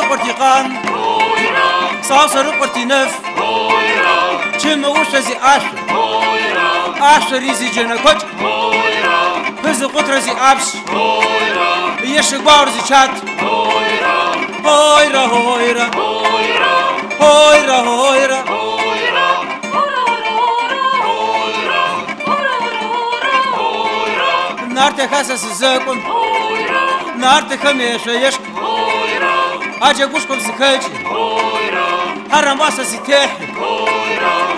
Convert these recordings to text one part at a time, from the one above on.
قرتي قان صاصر قرتي نف كم وشزي عشر يزي جنكوت بز قطرزي عبس يشك بارزي شات هويرا هويرا هويرا هويرا نارتك اساس الزكون نارتك هميشه يشك اجي قوشكم سكاجي حرم واسا سيتاح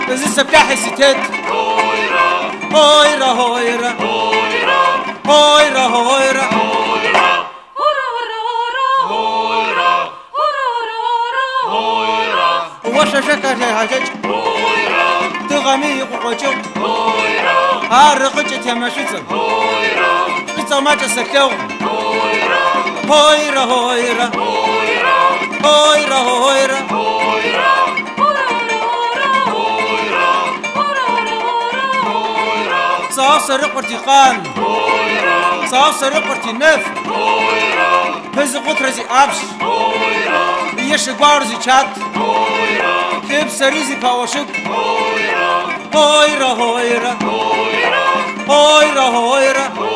بزي سبتاحي سيتات هويرا هويرا هويرا هويرا واشا شكا جاي حاجج تغامي قوقوجو هارقجت يا ماشيتن إذا ما تسكتوا هويرا هويرا هويرا هويرا صاصر قرتي قان صاصر قرتي نف بز قطرزي عبش يش بارزي شات كيف سريزي باوشك هويرا هويرا هويرا هويرا